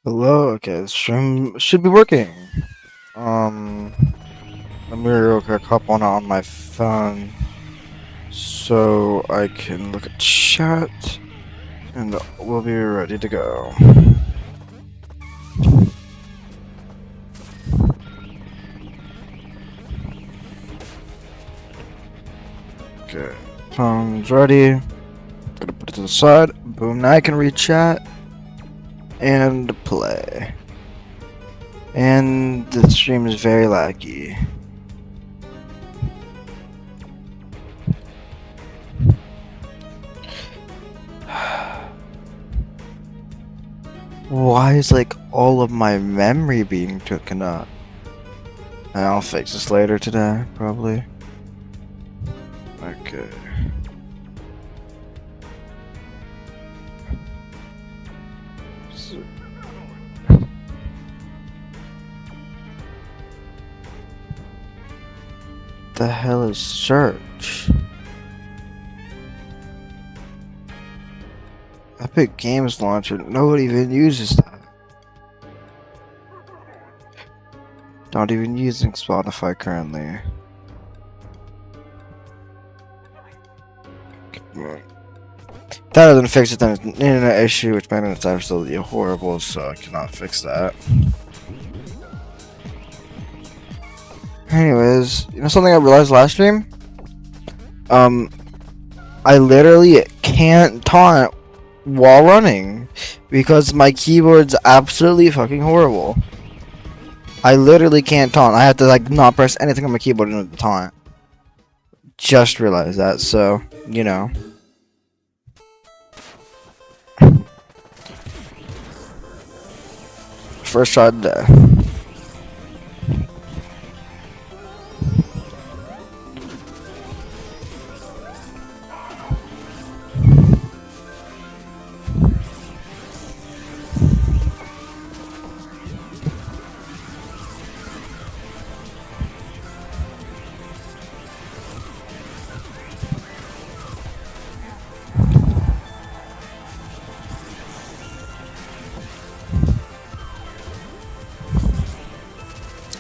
Hello, okay, the stream should be working. Um, Let me real quick hop on my phone so I can look at chat and we'll be ready to go. Okay, phone's ready. Gonna put it to the side. Boom, now I can read chat and play. And the stream is very laggy. Why is like all of my memory being taken up? I'll fix this later today, probably. Okay. The hell is search? Epic Games Launcher. Nobody even uses that. Not even using Spotify currently. If that doesn't fix it, then it's an internet issue, which my internet's absolutely horrible, so I cannot fix that. Anyways, you know something I realized last stream? I literally can't taunt while running because my keyboard's absolutely fucking horrible. I literally can't taunt. I have to like not press anything on my keyboard in order to taunt. Just realized that, so you know. First try of the day.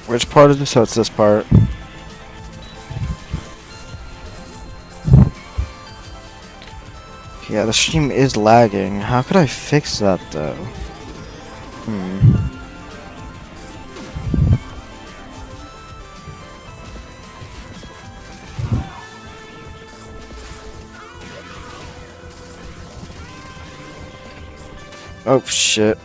Which part is this? So it's this part. Yeah, the stream is lagging. How could I fix that though? Oh shit.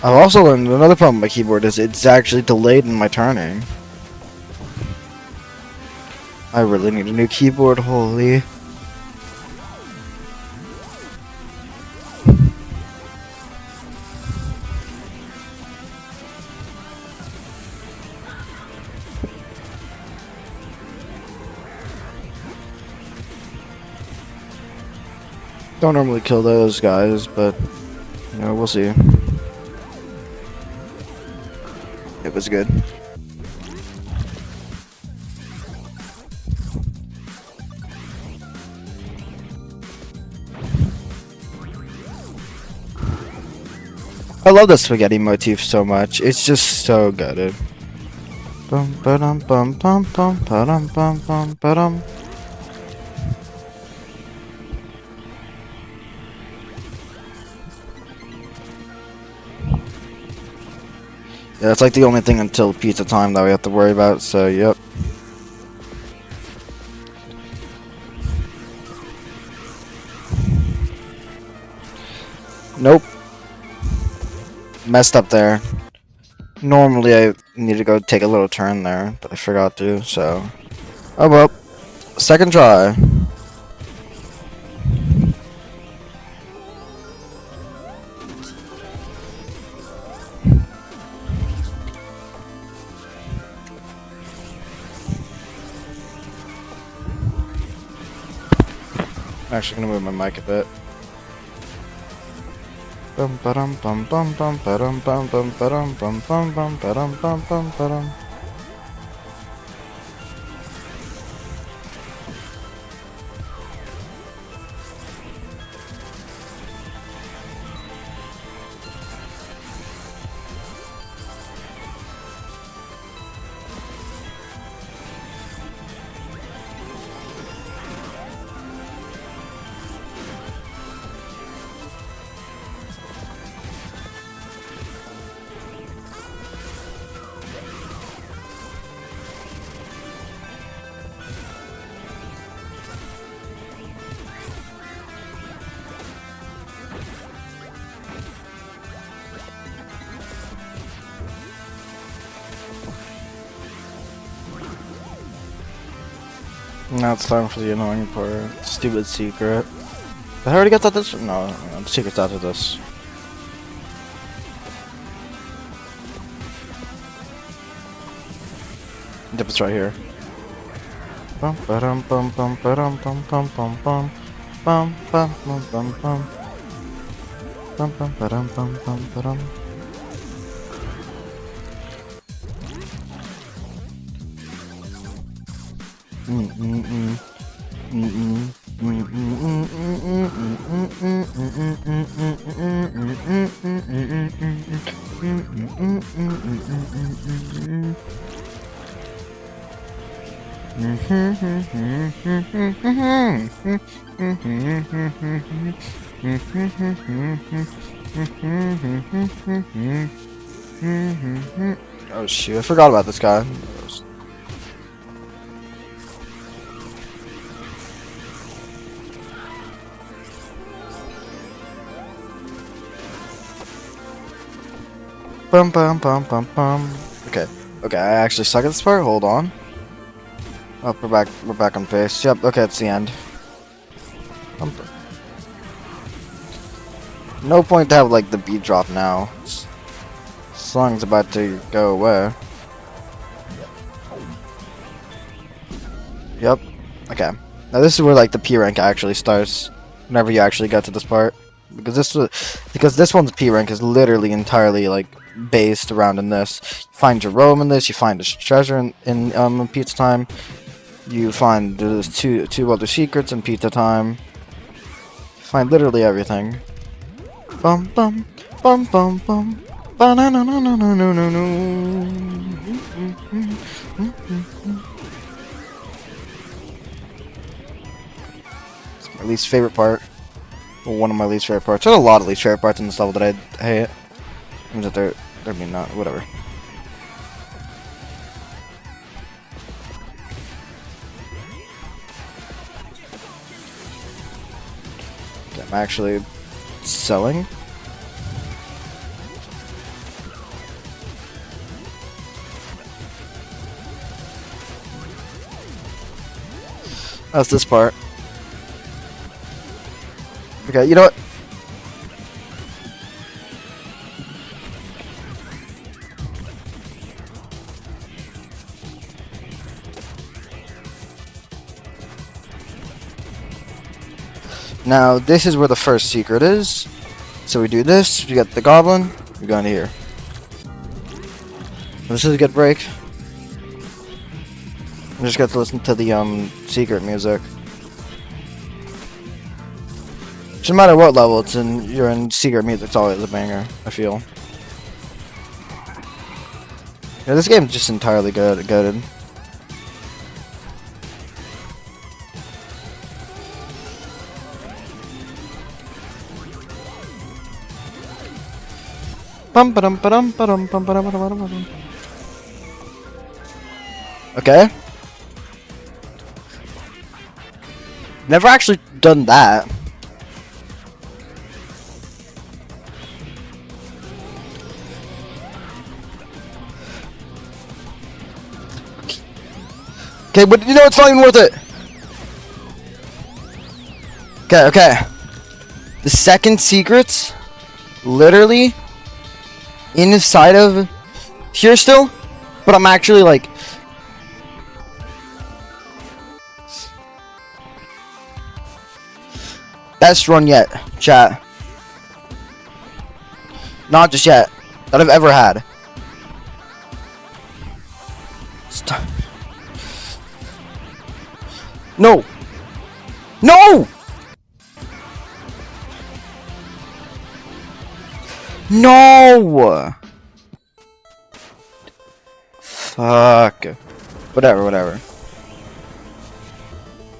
I've also learned another problem with my keyboard is it's actually delayed in my turning. I really need a new keyboard, holy. Don't normally kill those guys, but you know, we'll see. It was good. I love the spaghetti motif so much. It's just so good. Bum ba-dum bum bum bum ba-dum bum bum ba-dum. Yeah, it's like the only thing until pizza time that we have to worry about, so yep. Nope. Messed up there. Normally I need to go take a little turn there, but I forgot to, so. Oh well. Second try. I'm actually gonna move my mic a bit. Bum ba-dum bum bum bum ba-dum bum bum ba-dum bum bum bum ba-dum bum bum ba-dum. Now it's time for the annoying part. Stupid secret. I already got that this. No, the secret's after this. Yep, it's right here. Bum ba-dum bum bum ba-dum bum bum bum bum bum bum bum bum bum bum bum ba-dum bum bum ba-dum. Oh shoot, I forgot about this guy. Bum bum bum bum bum. Okay, I actually suck at this part. Hold on. Oh, we're back on pace. Yep, okay, it's the end. No point to have like the beat drop now. Song's about to go away. Yep. Okay. Now this is where like the P rank actually starts. Whenever you actually get to this part, because this one's P rank is literally entirely like based around in this. You find Jerome in this. You find his treasure in Pizza Time. You find there's two other secrets in Pizza Time. You find literally everything. Bum bum bum bum bum. Ba na na na na na na na na. It's my least favorite part. Well, one of my least favorite parts. There's a lot of least favorite parts in this level that I hate. Means that they're being not whatever. Okay, I'm actually selling. That's this part. Okay, you know what? Now, this is where the first secret is. So we do this, we get the goblin, we go into here. This is a good break. We just got to listen to the secret music. No matter what level it's in, you're in secret music, it's always a banger, I feel. Yeah, this game's just entirely good. Bum ba-dum ba-dum ba-dum bum ba-dum ba-dum ba-dum. Okay. Never actually done that. Okay, but you know it's not even worth it. Okay. The second secret's literally inside of here still, but I'm actually like best run yet, chat. Not just yet, that I've ever had. Stop. No! No! No! Fuck. Whatever.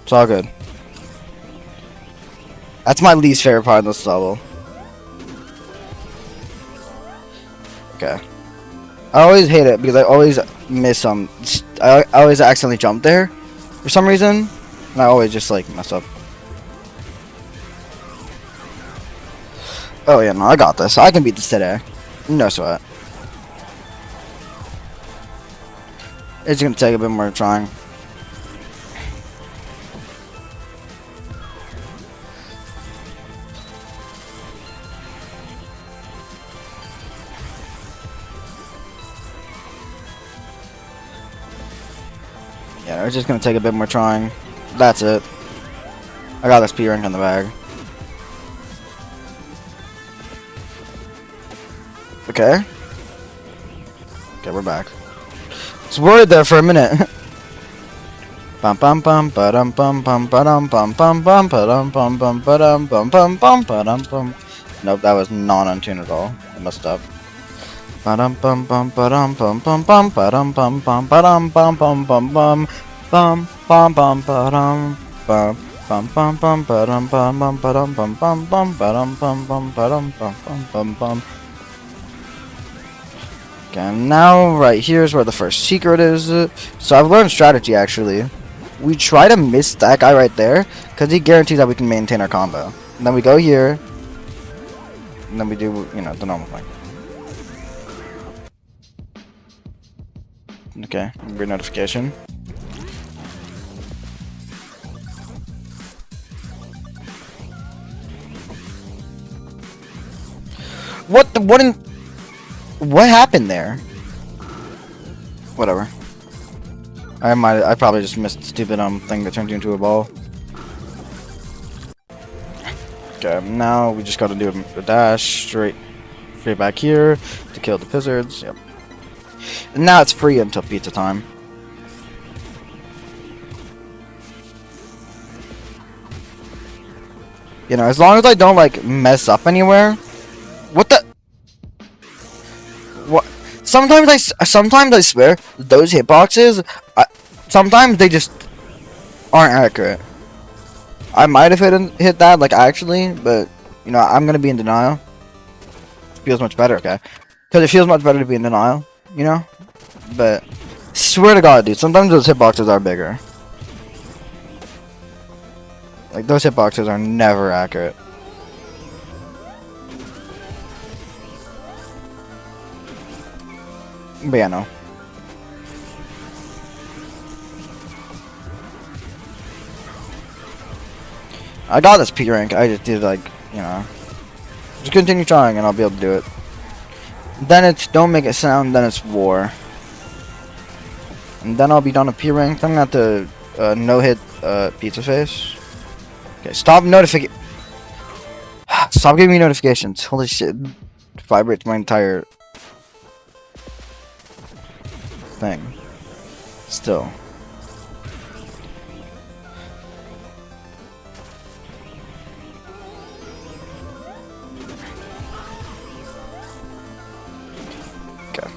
It's all good. That's my least favorite part of this level. Okay. I always hate it because I always miss I always accidentally jump there for some reason. And I always just like mess up. Oh yeah, no, I got this. I can beat this today. No sweat. It's gonna take a bit more trying. Yeah, it's just gonna take a bit more trying. That's it. I got this P rank on the bag. Okay. Okay, we're back. Was worried there for a minute. Bum bum bum ba-dum bum bum ba-dum bum bum bum ba-dum bum bum ba-dum bum bum bum ba-dum bum. Nope, that was not on tune at all. I messed up. Ba-dum bum bum ba-dum bum bum bum ba-dum bum bum ba-dum bum bum bum bum bum bum bum ba-dum bum bum bum bum ba-dum bum bum ba-dum bum bum bum ba-dum bum bum ba-dum bum bum bum bum. Okay, now right here's where the first secret is. So I've learned strategy actually. We try to miss that guy right there because he guarantees that we can maintain our combo. And then we go here, and then we do, you know, the normal thing. Okay, weird notification. What the? What happened there? Whatever. I probably just missed the stupid thing that turned you into a ball. Okay, now we just gotta do a dash straight back here to kill the Pizzards. Yep. And now it's free until pizza time. You know, as long as I don't like mess up anywhere. What the? What? Sometimes I swear those hitboxes, sometimes they just aren't accurate. I might have hit that like actually, but you know I'm gonna be in denial. It feels much better, okay? Because it feels much better to be in denial, you know. But swear to God, dude, sometimes those hitboxes are bigger. Like those hitboxes are never accurate. But yeah, no. I got this P rank. I just did like, you know, just continue trying and I'll be able to do it. Then it's don't make it sound. Then it's war. And then I'll be done with P rank. Then I'm gonna have to no hit Pizza Face. Okay, stop notification. Stop giving me notifications. Holy shit! It vibrates my entire thing. Still. Okay.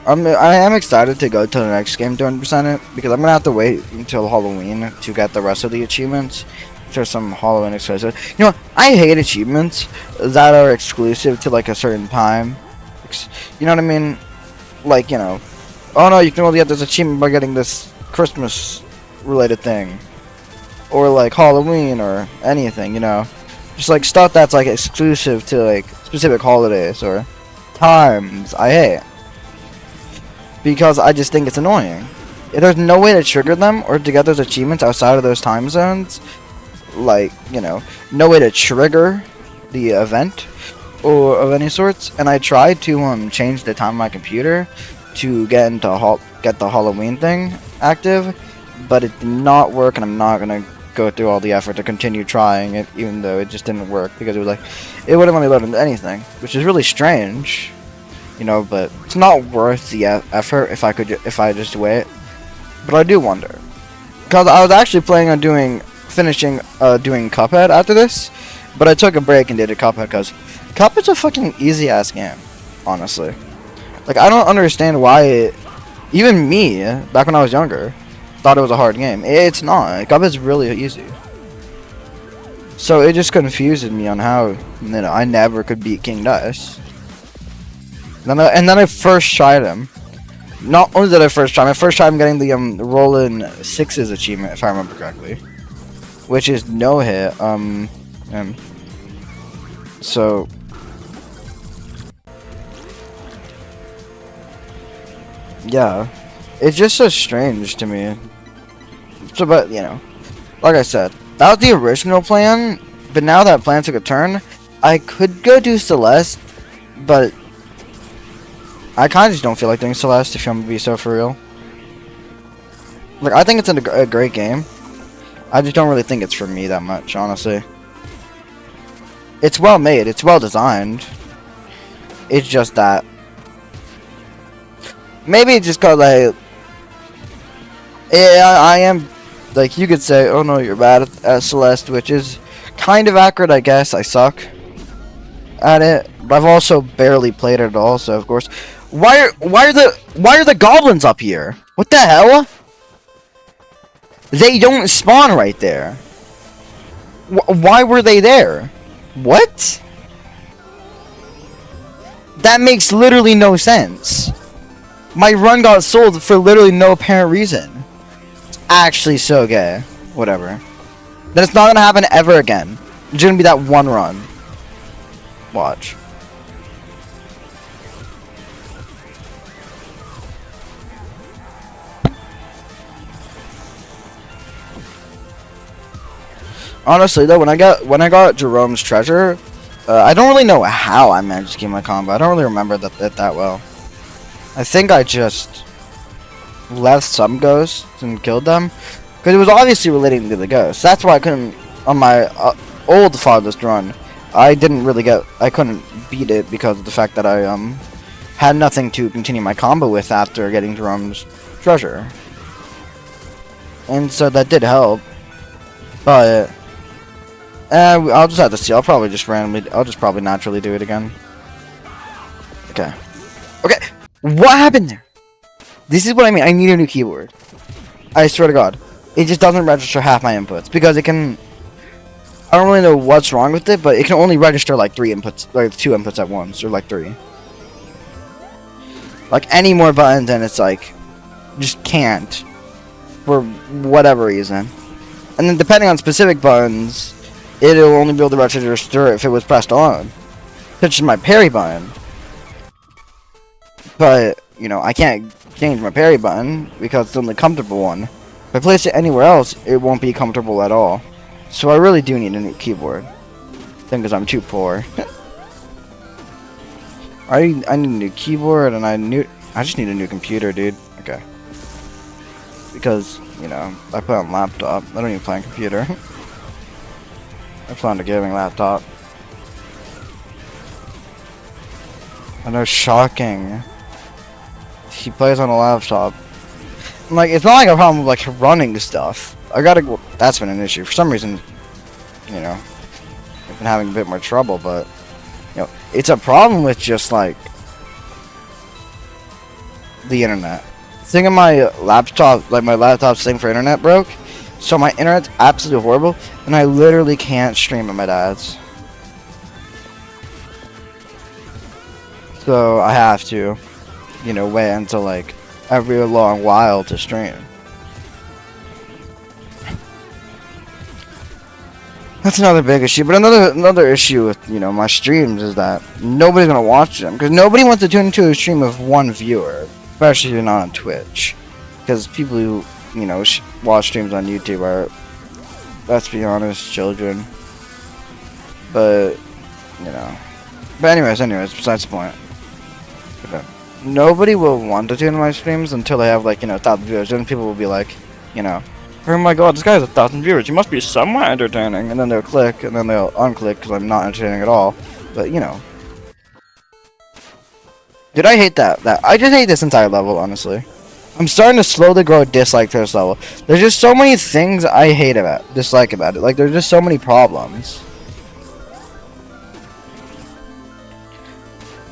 I am excited to go to the next game to 100% it because I'm gonna have to wait until Halloween to get the rest of the achievements. There's some Halloween exclusive. You know what? I hate achievements that are exclusive to like a certain time. You know what I mean? Like, you know, oh no, you can only get this achievement by getting this Christmas related thing, or like Halloween or anything, you know, just like stuff that's like exclusive to like specific holidays or times. I hate because I just think it's annoying. If there's no way to trigger them or to get those achievements outside of those time zones, like, you know, no way to trigger the event or of any sorts, and I tried to change the time on my computer to get the Halloween thing active, but it did not work, and I'm not gonna go through all the effort to continue trying it, even though it just didn't work because it was like it wouldn't let me load into anything, which is really strange, you know. But it's not worth the effort if I just wait. But I do wonder because I was actually planning on finishing doing Cuphead after this, but I took a break and did a Cuphead because Cuphead's a fucking easy ass game, honestly. Like, I don't understand why even me, back when I was younger, thought it was a hard game. It's not. Cuphead's really easy. So it just confuses me on how, you know, I never could beat King Dice. And then I first tried him. Not only did I first try, my first time getting the Rollin' Sixes achievement, if I remember correctly, which is no hit. So yeah, it's just so strange to me. So, but you know, like I said, that was the original plan. But now that plan took a turn, I could go do Celeste, but I kind of just don't feel like doing Celeste if I'm gonna be so for real. Like, I think it's a great game. I just don't really think it's for me that much, honestly. It's well made. It's well designed. It's just that. Maybe it's just cause I am, like, you could say, oh no, you're bad at Celeste, which is kind of accurate, I guess. I suck at it, but I've also barely played it at all, so of course. Why are the goblins up here? What the hell? They don't spawn right there. Why were they there? What? That makes literally no sense. My run got sold for literally no apparent reason. It's actually so gay. Whatever. Then it's not gonna happen ever again. It's gonna be that one run. Watch. Honestly though, when I got Jerome's treasure, I don't really know how I managed to keep my combo. I don't really remember that well. I think I just left some ghosts and killed them, because it was obviously relating to the ghosts. That's why I couldn't, on my old farthest run, I couldn't beat it because of the fact that I had nothing to continue my combo with after getting Jerome's treasure, and so that did help. But I'll just have to see. I'll just probably naturally do it again. Okay. Okay. What happened there? This is what I mean. I need a new keyboard. I swear to God. It just doesn't register half my inputs. Because it can... I don't really know what's wrong with it, but it can only register like 3 inputs. Like 2 inputs at once. Or like 3. Like any more buttons and it's like... Just can't. For whatever reason. And then depending on specific buttons... It'll only be able to register if it was pressed on. Such as my parry button. But, you know, I can't change my parry button because it's the only comfortable one. If I place it anywhere else, it won't be comfortable at all. So I really do need a new keyboard. I think because I'm too poor. I need a new keyboard and I just need a new computer, dude. Okay. Because, you know, I play on laptop. I don't even play on computer. I found a gaming laptop. I know, shocking. He plays on a laptop. I'm like, it's not like a problem with like running stuff. That's been an issue. For some reason, you know, I've been having a bit more trouble, but, you know, it's a problem with just like the internet. Thing of my laptop, like my laptop's thing for internet broke. So my internet's absolutely horrible, and I literally can't stream at my dad's. So I have to, you know, wait until like every long while to stream. That's another big issue, but another issue with, you know, my streams is that nobody's gonna watch them, because nobody wants to tune into a stream of one viewer, especially if you're not on Twitch, because people who, you know, watch streams on YouTube are, let's be honest, children. But, you know. But anyways, besides the point. Okay. Nobody will want to tune in my streams until they have, like, you know, 1,000 viewers. Then people will be like, you know, oh my god, this guy has 1,000 viewers. He must be somewhat entertaining. And then they'll click, and then they'll unclick because I'm not entertaining at all. But, you know. Dude, I hate that. I just hate this entire level, honestly. I'm starting to slowly grow a dislike to this level. There's just so many things I dislike about it. Like, there's just so many problems.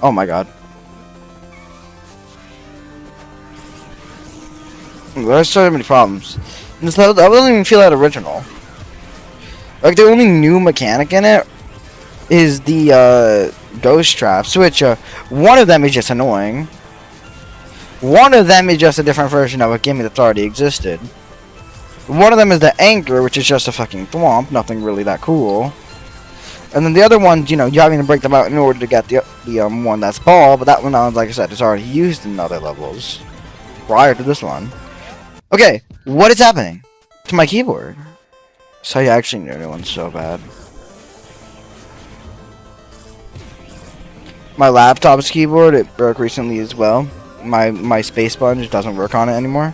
Oh my god. There's so many problems. This level, that doesn't even feel that original. Like, the only new mechanic in it is the, ghost traps, which, one of them is just annoying. One of them is just a different version of a gimme that's already existed. One of them is the anchor, which is just a fucking thwomp, nothing really that cool. And then the other ones, you know, you're having to break them out in order to get the one that's ball, but that one, like I said, is already used in other levels prior to this one. Okay, what is happening to my keyboard? So I actually need a new one so bad. My laptop's keyboard, it broke recently as well. My space button just doesn't work on it anymore.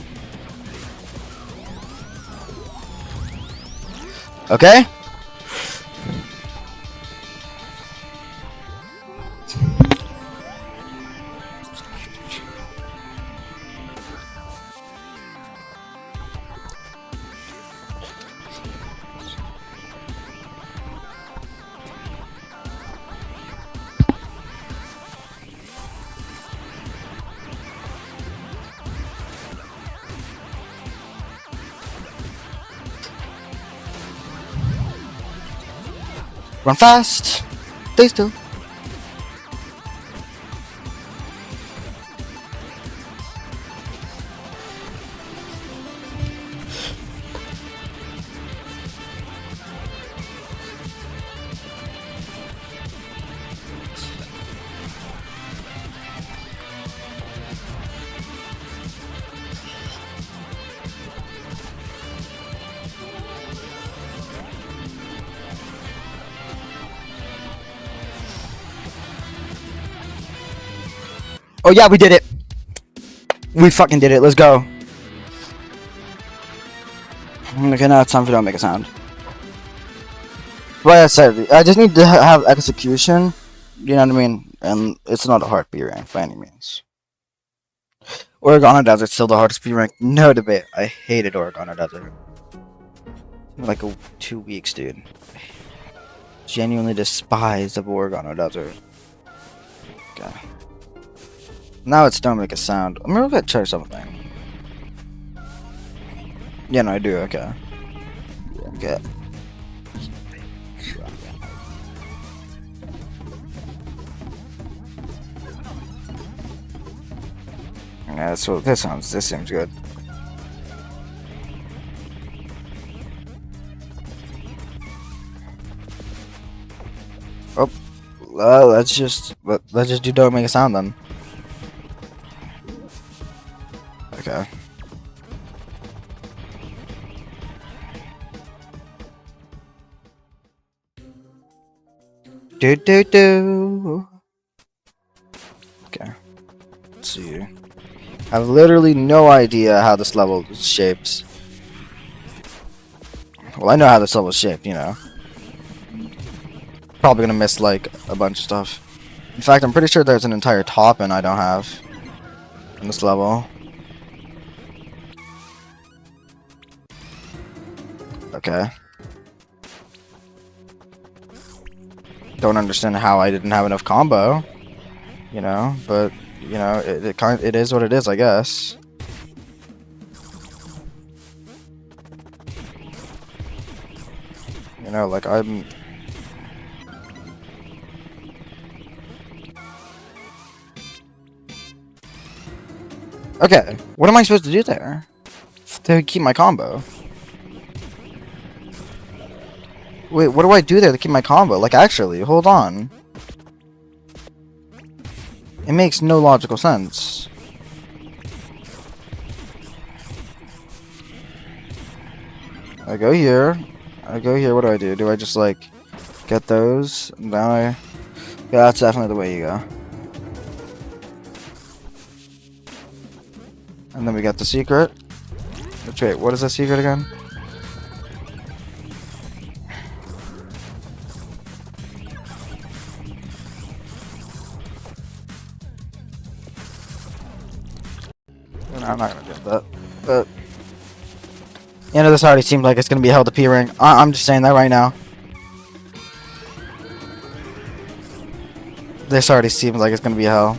Okay? Run fast. Stay still. Oh yeah, we did it. We fucking did it. Let's go. Okay, now it's time for Don't Make a Sound. Like I said, I just need to have execution. You know what I mean? And it's not a hard B rank by any means. Oregano Desert's still the hardest B rank. No debate. I hated Oregano Desert. Like 2 weeks, dude. Genuinely despised the Oregano Desert. Okay. Now it's Don't Make a Sound. Let me look at check something. Yeah, no, I do. Okay. Okay. Yeah, so this seems good. Oh, let's just do Don't Make a Sound then. Okay. Do. Okay. Let's see. I have literally no idea how this level shapes. Well, I know how this level is shaped, you know. Probably gonna miss like a bunch of stuff. In fact, I'm pretty sure there's an entire top and I don't have in this level. Okay. Don't understand how I didn't have enough combo. You know, but you know, it is what it is, I guess. You know, like I'm. Okay, what am I supposed to do there to keep my combo? Wait, what do I do there to keep my combo? Like, actually, hold on. It makes no logical sense. I go here. What do? Do I just, like, get those? Now yeah, that's definitely the way you go. And then we got the secret. Wait, what is the secret again? No, I'm not gonna get that. But you know, this already seems like it's gonna be hell to P ring. I'm just saying that right now. This already seems like it's gonna be hell.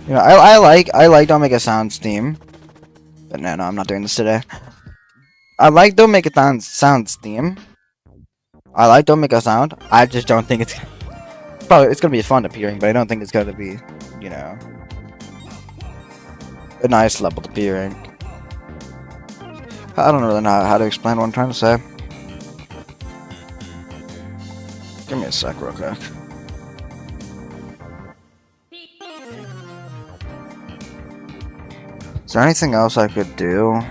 You know, I like Don't Make a Sound Steam, but no, I'm not doing this today. I like Don't Make a Sound Steam. I like Don't Make a Sound. I just don't think it's gonna be fun to P ring, but I don't think it's gonna be, you know, a nice level to P ring. I don't really know how to explain what I'm trying to say. Give me a sec real quick. Is there anything else I could do?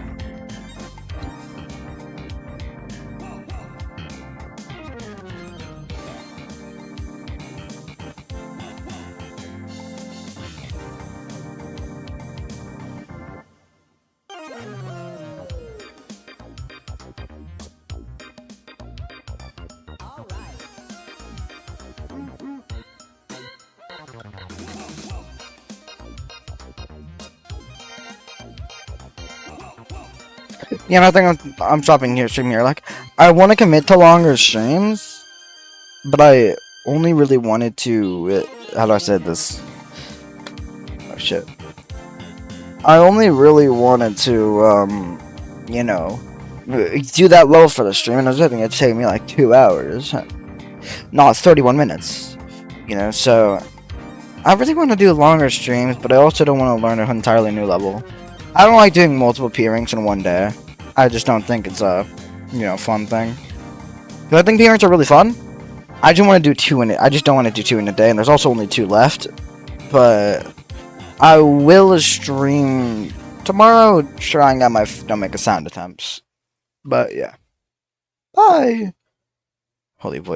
Yeah, and I think I'm stopping here, stream here. Like, I want to commit to longer streams, but I only really wanted to. How do I say this? Oh shit. I only really wanted to, you know, do that low for the stream, and I was hoping it'd take me like 2 hours, not 31 minutes. You know, so I really want to do longer streams, but I also don't want to learn an entirely new level. I don't like doing multiple P ranks in one day. I just don't think it's a, you know, fun thing. Because I think P ranks are really fun. I just want to do 2 in it. I just don't want to do 2 in a day, and there's also only 2 left. But I will stream tomorrow, trying out my don't make a sound attempts. But yeah. Bye. Holy boy.